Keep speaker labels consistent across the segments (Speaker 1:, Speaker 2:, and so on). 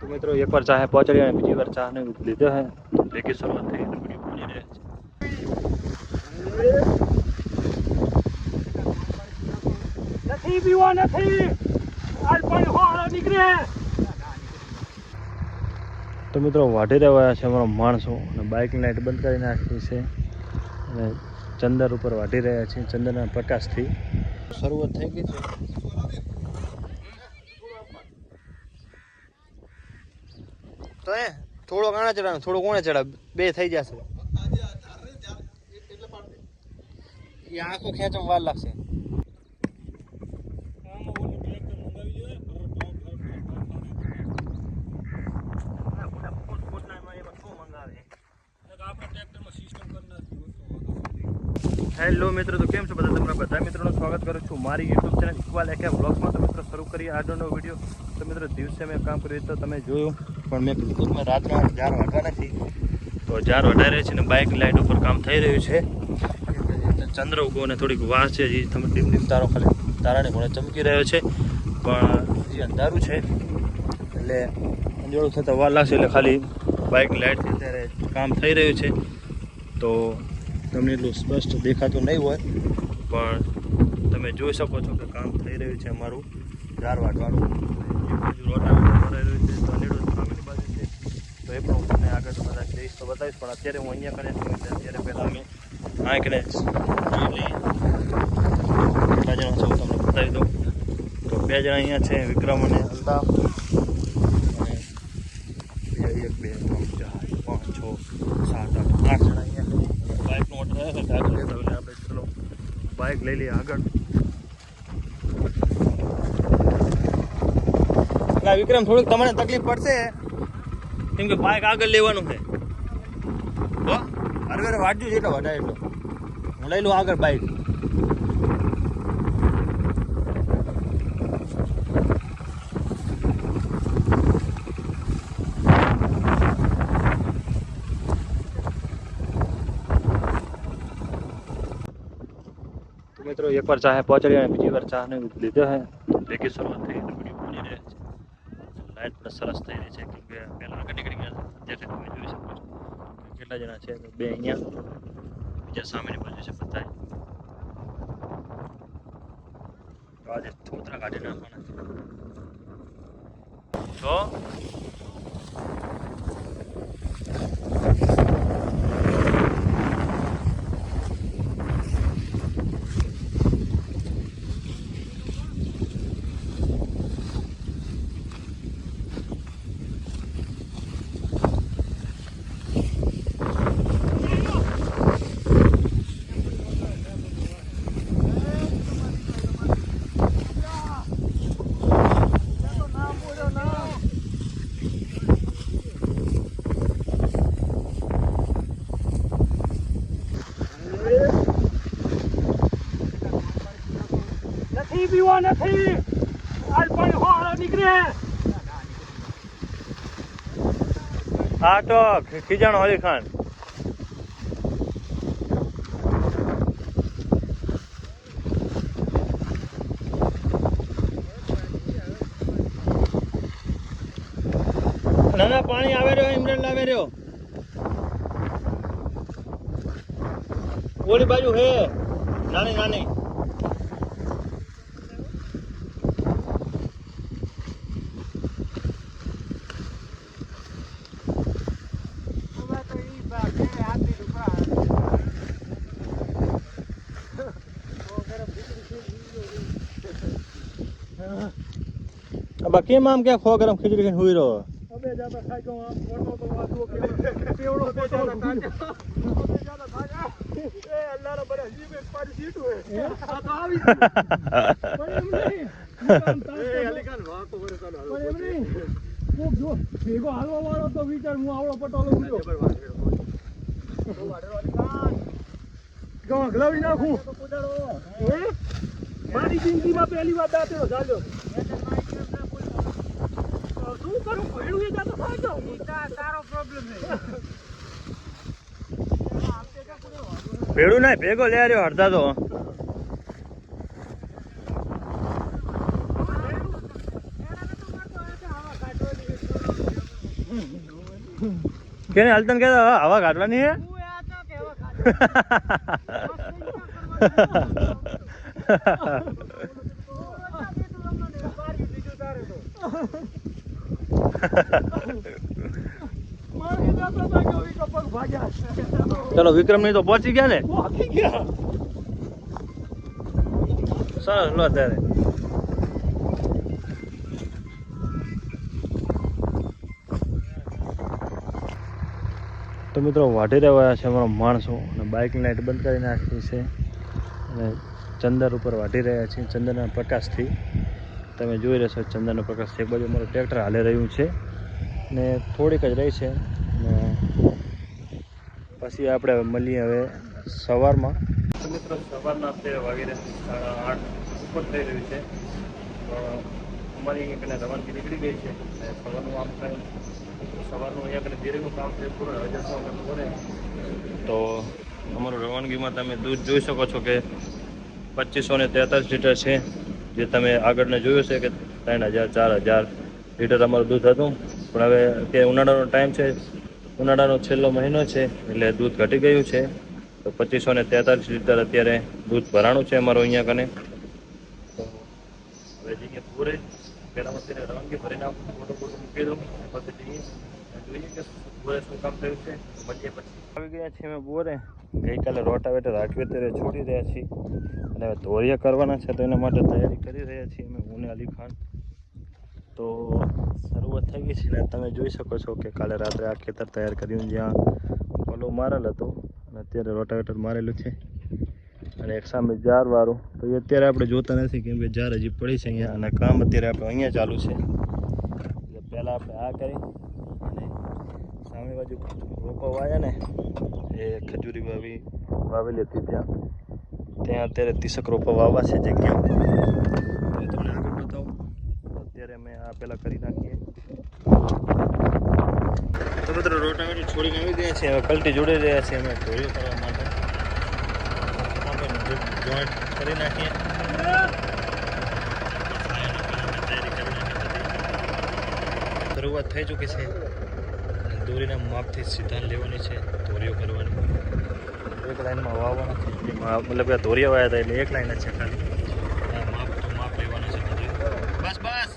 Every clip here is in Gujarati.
Speaker 1: तो मित्रों एक बार चाहे पहुंच रही है, बीजी बार चाह ने લીધો है तो देखी શરૂઆત થઈ તો વિડિયો બની રહે છે નથી પીવો નથી આજ પણ હોળો નીકળે તો મિત્રો વાઢી રહ્યા છે અમારો માણસો અને બાઇકની લાઇટ બંધ કરી નાખી છે અને ચંદર ઉપર વાઢી રહ્યા છે ચંદરના પ્રકાશથી શરૂઆત થઈ ગઈ છે તો એ થોડો કાણા ચડાવ થોડો કોણે ચડાવ બે થઈ જશે એ આંખો ખેંચવામાં વાર લાગશે હેલો મિત્રો તો કેમ છો બધા તમારા બધા મિત્રોનું સ્વાગત કરું છું મારી યુટ્યુબ ચેનલ ઇક્વાલ એકે વ્લોગ્સમાં તો મિત્રો શરૂ કરીએ આજનો વિડીયો તો મિત્રો દિવસે મેં કામ કર્યું તો તમે જોયું પણ મેં કીધું મેં રાતના 4 વાગ્યા નથી તો 4 વાગ્યા રહે છે ને બાઇક લાઇટ ઉપર કામ થઈ રહ્યું છે ચંદ્ર ઉગો અને થોડીક વાર છે જે તમે ડીમ ડીમ તારો ખાલી તારાને ઘોડે ચમકી રહ્યો છે પણ જે અંધારું છે એટલે અંજોળું થતાં વાર લાગશે એટલે ખાલી બાઇક લાઇટથી અત્યારે કામ થઈ રહ્યું છે તો તમને એટલું સ્પષ્ટ દેખાતું નહીં હોય પણ તમે જોઈ શકો છો કે કામ થઈ રહ્યું છે અમારું 4 વાટવાનું એક બાજુ રોટાવેટર ભરાઈ રહ્યું છે તો અનેડો સામેની બાજુ છે તો એ પણ હું તમને આગળ બધા જઈશ તો બતાવીશ પણ અત્યારે હું અહીંયા કને છું અત્યારે પહેલાં અમે આ કને જોઈ લઈએ કેટલા જણા છે હું તમને બતાવી દઉં તો 2 જણા અહીંયા છે વિક્રમ અને અલ્તાફ અને 1 2 3 4 5 6 7 8 જણા અહીંયા બાઇકનો ઓર્ડર આવ્યો એટલે આગળ લેતા એટલે આપણે ચલો બાઇક લઈ લઈએ આગળ ના વિક્રમ થોડીક તમને તકલીફ પડશે કેમ કે બાઇક આગળ લેવાનું છે હો હરવેર વાટજો જેટલો વઢાય એટલો હું લઈ લઉં આગળ બાઇક મિત્રો એક વાર ચાહે પહોંચ રહ્યા બીજી વાર ચાહ ને લીધો હે તો देखी શરૂઆત થઈ તો વિડિયો બની રહે છે લાઈટ પણ સરસ થઈ રહી છે કેમ કે પહેલા આગળ નીકળી ગયા જેથી તમે જોઈ શકો છો કેટલા જણા છે તો 2 અહીંયા બીજા સામેની બાજુ છે બતાય તો આજે થોતરા કાઢી નાખવાના છો નથી પીવો નથી આજ પણ હોળો નીકળે હા તો ખીજાણો હલી ખાન ના પાણી આવે રહ્યો ઇમરાન આવે રહ્યો ઓલી બાજુ હે નાની નાની अब केम आम क्या खो गरम खिचड़ी खाने हुई रहो अबे ज्यादा खाई को आम फोटो तो वादो के पेवड़ो फोटो ज्यादा खा जा ए अल्लाह रे बड़े जी में पारी सीट हुए तो आवी पर एम नहीं ए अली खान वाह तो बरे चालू पर एम नहीं वो जो भेगो हालवा वाળો તો વિચાર હું આવળો પટોલો ઉડ્યો તો વાડરો અલી ખાન ગો ગ્લવી નાખું તો કુદાડો હે મારી જિંદગીમાં પહેલી વાર દાંતેડો ચાલ્યો શું કરું ભેડું એ જાતો થાય તો તારો પ્રોબ્લેમ છે ભેડું ના ભેગો લે રહ્યો અડધા તો કેને હાલતન કે હવા કાઢવાની હે ચલો વિક્રમ ની તો પહોંચી ગયા ને સરસ લો ત્યારે તો મિત્રો વાઢી રહ્યા છે અમારા માણસો અને બાઇકની લાઇટ બંધ કરી નાખી છે અને ચંદર ઉપર વાઢી રહ્યા છે ચંદરના પ્રકાશથી તમે જોઈ રહેશો ચંદરનો પ્રકાશ એક બાજુ અમારું ટ્રેક્ટર હાલી રહ્યું છે ને થોડીક જ રહી છે ને પછી આપણે મળીએ હવે સવારમાં તો મિત્રો સવારના 13 વાગી રહ્યા 8 ઉપર થઈ રહ્યું છે તો અમારી અહીંયા કને રવાનગી નીકળી ગઈ છે સવારનું આમ કાંઈ સવારનું અહીંયા કને ધીરેનું કામ છે પૂરું હજાર તો અમારું રવાનગીમાં તમે દૂધ જોઈ શકો છો કે 2543 લીટર છે જે તમે આગળને જોયું છે કે 3000 4000 લીટર અમારું દૂધ હતું પણ હવે કે ઉનાળાનો ટાઈમ છે ઉનાળાનો છેલ્લો મહિનો છે એટલે દૂધ ઘટી ગયું છે તો 2543 લીટર અત્યારે દૂધ ભરાણું છે અમારું અહીંયા કને તો હવે જઈએ પૂરે પહેલાં અત્યારે રવાનગી ભરીને ફોટો મૂકી દઉં પછી જઈએ જોઈએ કે બોરે શું કામ થયું છે મળીએ પછી આવી ગયા છીએ અમે બોરે ગઈકાલે રોટાવેટર રાખવી ત્યારે છોડી રહ્યા છીએ અને હવે ધોરિયા કરવાના છે તો એના માટે તૈયારી કરી રહ્યા છીએ અમે હું ને અલી ખાન તો શરૂઆત થઈ ગઈ છે ને તમે જોઈ શકો છો કે કાલે રાત્રે આ ખેતર તૈયાર કર્યું જ્યાં પલો મારેલ હતું અને અત્યારે રોટાવેટર મારેલું છે અને એક સામે જારવાળું તો એ અત્યારે આપણે જોતા નથી કેમ કે જાર હજી પડી છે અહીંયા અને કામ અત્યારે આપણે અહીંયા ચાલુ છે એટલે પહેલાં આપણે આ કરી અને સામે બાજુ રોપા વાયા ને એ ખજૂરી વાવેલી હતી ત્યાં અત્યારે 30 રોપા વાવવા છે જગ્યા એ તમને આગળ બતાવું અત્યારે અમે આ પહેલાં કરી નાખીએ તો મિત્રો રોટાવેટર છોડીને આવી ગયા છે હવે કલટી જોડી રહ્યા છીએ અમે ધોરીઓ કરવા માટે જોઈન્ટ કરી નાખીએ શરૂઆત થઈ ચૂકી છે દોરીના માપથી સીધા લેવાની છે ધોરીઓ કરવાની એક લાઈનમાં વાવવાના છે મતલબ કે ધોરીઓ વાવ્યા હતા એટલે એક લાઈન જ છે ખાલી માપ તો માપ લેવાનું છે બધું બસ બસ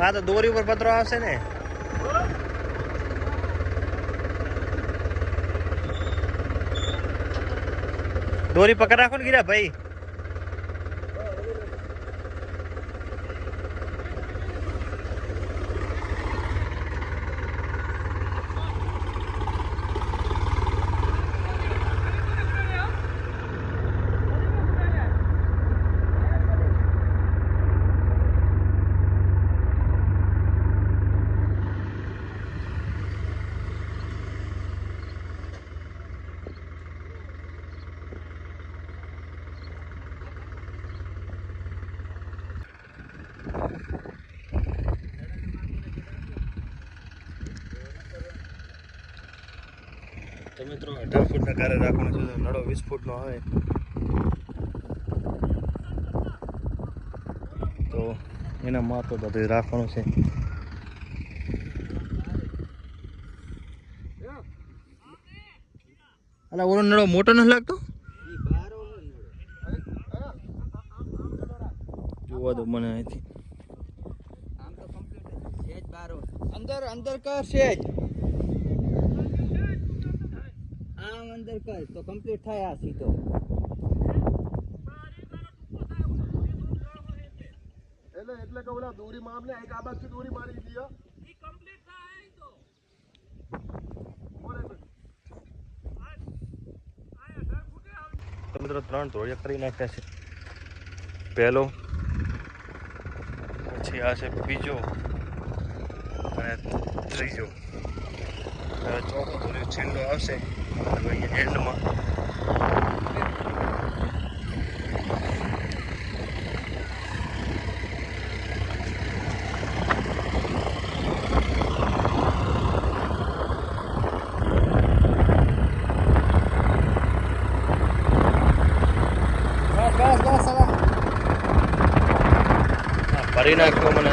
Speaker 1: હા તો દોરી ઉપર પતરો આવશે ને દોરી પકડ રાખો ને ગીરા ભાઈ તો મિત્રો 18 ફૂટના કારે રાખવાનો છે નળો 20 ફૂટનો આવે તો એના માપે બધું રાખવાનું છે અલા ઓલો નળો મોટો નથી લાગતો જોવા દો મને અહીંથી
Speaker 2: આમ તો કમ્પ્લીટ સેજ બારો અંદર કર સેજ આમ અંદર કર તો કમ્પ્લીટ થાય આ સીધો
Speaker 3: એટલે કે ઓલા દોરી મામને એક આ બાજુ દોરી મારી દીયો ઈ કમ્પ્લીટ થાય તો
Speaker 1: મિત્રો 3 ધોળિયા કરી નાખ્યા છે પહેલો પછી આ છે બીજો અને ત્રીજો ચોથો ધોળિયો છેલ્લો આવશે અહીંયા એન્ડમાં ભરી નાખ્યો મને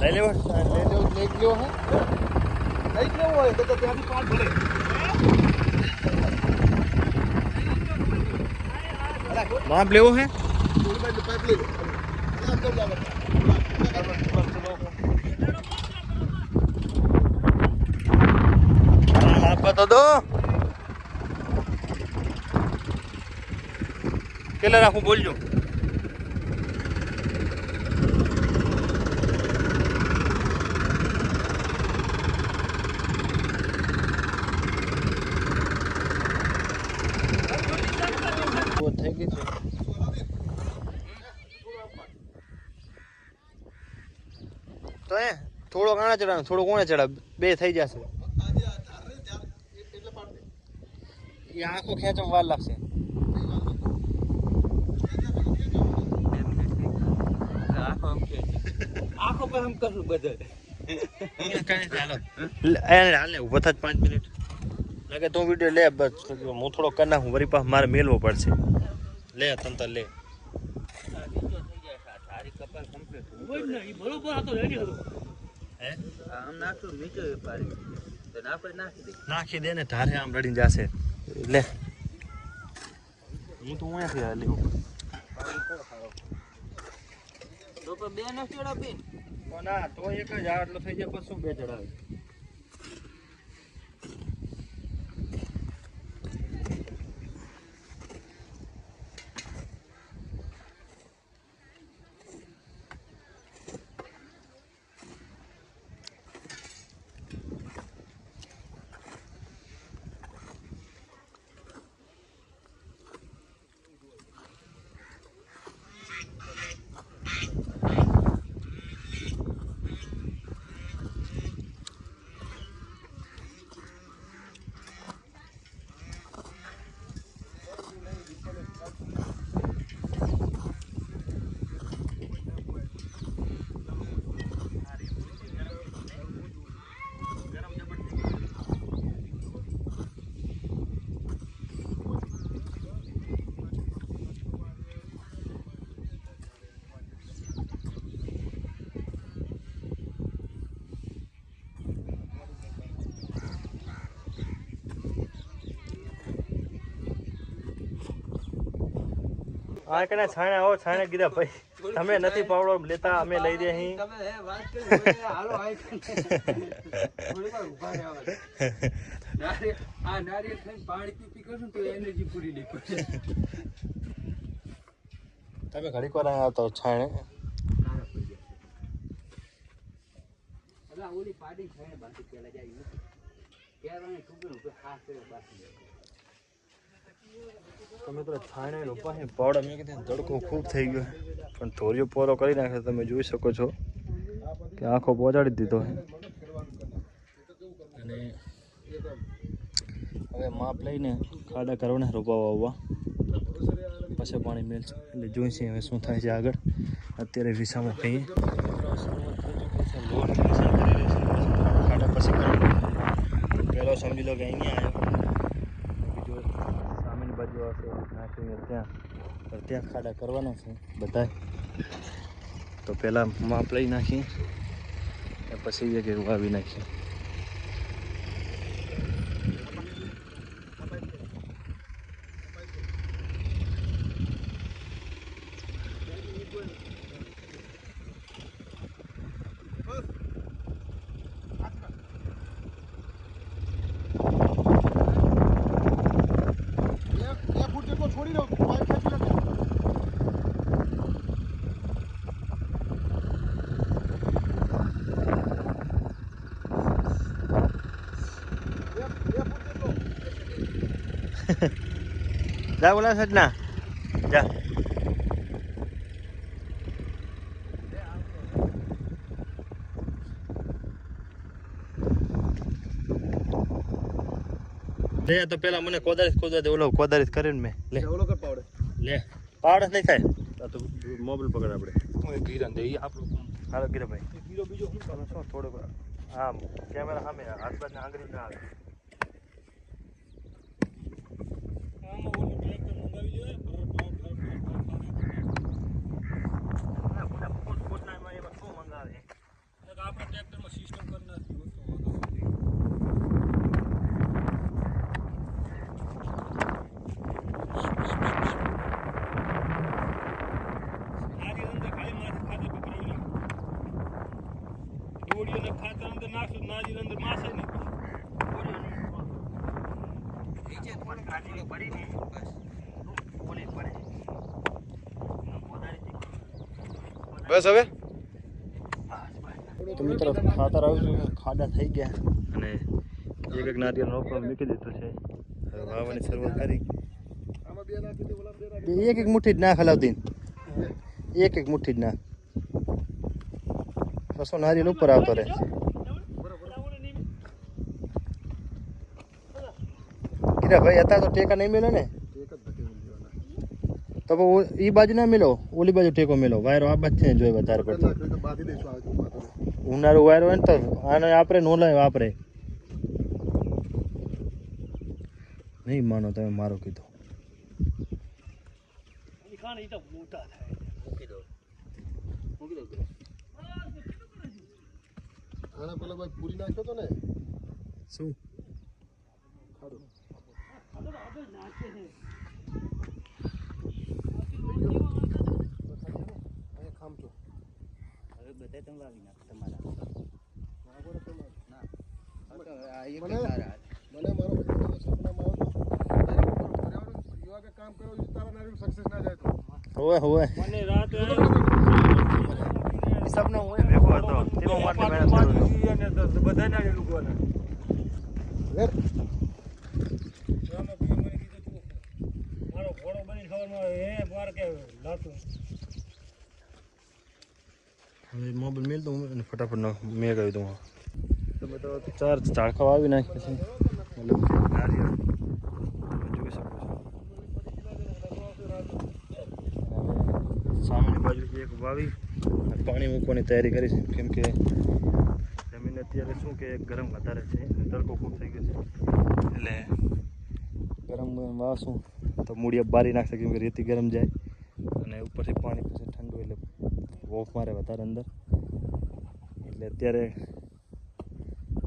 Speaker 1: લઈ લેવો
Speaker 3: લઈ ગયો હે લઈ ગયો હોય તો ત્યાંથી પાટ ભરે
Speaker 1: માપ લેવો હે
Speaker 3: પાઇપ લઈ
Speaker 1: બતા દો કેટલા રાખું બોલજો થઈ ગઈ છે તો એ થોડો કાણા ચડાવ થોડો કોણે ચડાવ બે થઈ જશે એ આંખો ખેંચવા વાર લાગશે
Speaker 2: આખો પર હમ કરું બધે
Speaker 1: હાલે ઉભો થાય 5 મિનિટ લાગે તો વિડીયો લે બસ હું થોડો કરી નાખું વરી પાસે મારે મેલવો પડશે લે તંતર લે
Speaker 2: તારી કપાલ કમ્પ્લીટ હોય ને ઈ બરોબર આ તો રેડી હતો હે આમ નાખતો નીચે પાડી તો આપણે નાખી દે
Speaker 1: ને ધારે આમ રડીને જાશે લે હું તો અહીંયાથી હાલી
Speaker 2: તો બે ને ચડા બેન
Speaker 1: ના તો એક જ આટલો થઈ જાય પછી શું બે ચડાવે આ કને છાણા આવો છાણે કીધા ભાઈ તમે નથી પાવડો લેતા અમે લઈ દે અહીં
Speaker 2: તમે હે વાત કરી હાલો આઈ થોડી વાર ઉભા રહેવા આ નારિયેળ ખાઈને પાણી પી કરશું તો એનર્જી પૂરી નહીં પડે
Speaker 1: તમે ઘડીક વાર આવતો છાણે
Speaker 2: અલા ઓલી પાડી ખાઈને બાકી પેલા જાય કેરાને ટુકડું તો ખાસ કરે બાકી
Speaker 1: તમે તો છાણે રોપા છે પાવડા મેં કીધું તડકો ખૂબ થઈ ગયો પણ ધોરિયો પોરો કરી નાખે તમે જોઈ શકો છો કે આંખો પહોંચાડી દીધો છે અને હવે માપ લઈને ખાડા કરવાના રોપાવા આવવા પછી પાણી મેળશે એટલે જોઈશે હવે શું થાય છે આગળ અત્યારે વિસામાં કહીએ ખાડા પછી પહેલો સમજી લો કે અહીંયા આવ્યો સામેની બાજુ આવશે નાખીને ત્યાં ખાડા કરવાના છે બધા તો પહેલાં માપ લઈ નાખીએ પછી એક વાવી નાખીએ
Speaker 3: છોડી દો પાઇપ ખેંચી લો
Speaker 1: જા બોલા સજના જા લે તો પેલા મને કોદારી ઓલો કોદારી કરીને મેં લે
Speaker 3: ઓલો કર પાવડે
Speaker 1: લે પાવડે નહીં થાય તો મોબાઈલ પકડ આપણે હું ગીરા દે આપણું હાલો ગીરા ભાઈ ગીરો બીજો શું કરો છો થોડો આમ કેમેરા સામે હાથબાજને આંગળી ના આવે.
Speaker 2: આપણે ટ્રેક્ટરમાં સિસ્ટમ કરી નાખ્યું ખાતર અંદર નાખશું નાજી અંદર માસે નહીં
Speaker 3: બસ હવે
Speaker 1: તો મિત્રો ખાતર આવ્યું છે, ખાડા થઈ ગયા અને એક નારિયેળ રોપવા મૂકી દીધું છે. હવે વાવવાની શરૂઆત કરી.
Speaker 3: આમાં બે નાખી દે, ઓલા બે નાખી
Speaker 1: એક મુઠ્ઠી જ નાખ હલાવતી, એક મુઠ્ઠી જ નાખ. બસો નારિયેળ ઉપર આવતો રહે. કીધા ભાઈ અત્યારે તો ટેકા નહીં મેળે ને,
Speaker 3: એક જ ધકે દેવાના.
Speaker 1: તો એ બાજુ ના મેલો, ઓલી બાજુ ટેકો મેલો. વાયરો આ બાજુ છે જોઈએ વધારે પડતો.
Speaker 3: નાખી તો બાંધી દઈશું આ જો પાછળ.
Speaker 1: ઉનાળું વાયરો હોય ને તો આને આપણે નો લાવે વાપરે નહીં. માનો તમે મારો કીધું.
Speaker 3: આના પેલા ભાઈ પૂરી નાખ્યો તો ને
Speaker 1: શું
Speaker 3: ખાડો. અહીંયા ખામચો. મને મારો ભાઈ સપનામાં આવ્યો કે કામ કરો તારા નારી સક્સેસ ના જાય તો
Speaker 1: હોવે હોવે
Speaker 2: મને રાતે
Speaker 1: સપનો હોય ભેગો હતો તેનો માટે મહેનત કરું છું.
Speaker 2: બધા ના લુગવાના
Speaker 3: વેર
Speaker 2: મારો ઘોડો બની ખબરમાં એ બાર કે લાતું
Speaker 1: હવે મોબાઈલ મેલ દઉં અને ફટાફટ મેં કહ્યું તું. તમે તો ચાર ઝાડખા વાવી નાખ્યા છે, મતલબ કે નારિયેળ જોઈ શકો છો. સામેની બાજુ એક વાવી અને પાણી મૂકવાની તૈયારી કરી છે, કેમ કે જમીન અત્યારે શું કે ગરમ વધારે છે અને તડકો ખૂબ થઈ ગયો છે, એટલે ગરમ વાવશું તો મૂળિયા બારી નાખશે, કેમ કે રેતી ગરમ જાય અને ઉપરથી પાણી પછી ઠંડુ એટલે વોફ મારે વધારે અંદર. એટલે અત્યારે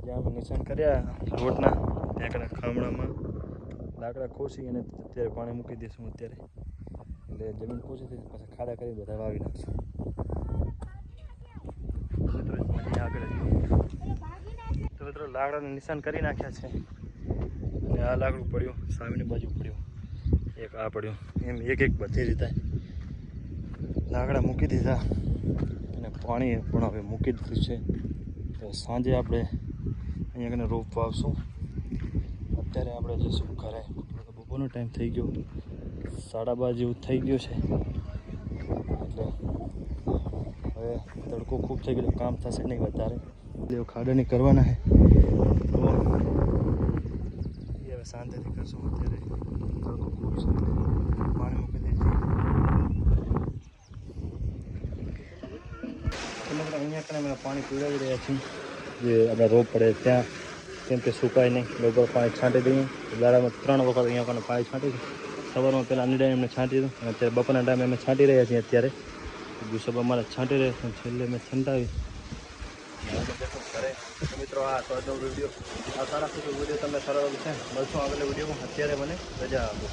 Speaker 1: જ્યાં અમે નિશાન કર્યા રોડના ત્યાં કને ખામણામાં લાકડા ખોસી અને અત્યારે પાણી મૂકી દઈશું અત્યારે. એટલે જમીન ખોસી થઈ પછી ખાડા કરી બધા વાવી નાખશું. આગળ તો મિત્રો લાકડાનું નિશાન કરી નાખ્યા છે અને આ લાકડું પડ્યું, સામેની બાજુ પડ્યું, એક આ પડ્યું, એમ એક એક બધી રીતે લાકડા મૂકી દીધા અને પાણી પણ હવે મૂકી દીધું છે. તો સાંજે આપણે અહીંયા કને રોપ વાવશું. અત્યારે આપણે જઈશું ઘરે. બપોરનો ટાઈમ થઈ ગયો, 12:30 જેવું થઈ ગયું છે. એટલે હવે તડકો ખૂબ થઈ ગયો, કામ થશે નહીં વધારે. એટલે ખાડા નહીં કરવાના છે તો એ હવે શાંતિથી કરશું. અત્યારે તડકો ખૂબ છે, પાણી મૂકી દઈશું. અહીંયા કને અમે પાણી પીવડાવી રહ્યા છીએ, જે આપણે રોપ પડે ત્યાં, કેમ કે સુકાય નહીં. બપોર પાણી છાંટી દઈએ. દાડામાં 3 વખત અહીંયા કને પાણી છાંટી છે. સવારમાં પહેલાં અન્ય ટાઈમ એમને છાંટી દીધું અને અત્યારે બપોરના ટાઈમે અમે છાંટી રહ્યા છીએ. અત્યારે બીજું સબ અમારે છાંટી રહ્યા છે, છેલ્લે મેં છંટાવી. મિત્રો આ તો વિડીયો આ સારા સુધી વિડીયો તમને સારો છે. મળશું આગળ વિડીયોમાં. અત્યારે મને રજા આપો.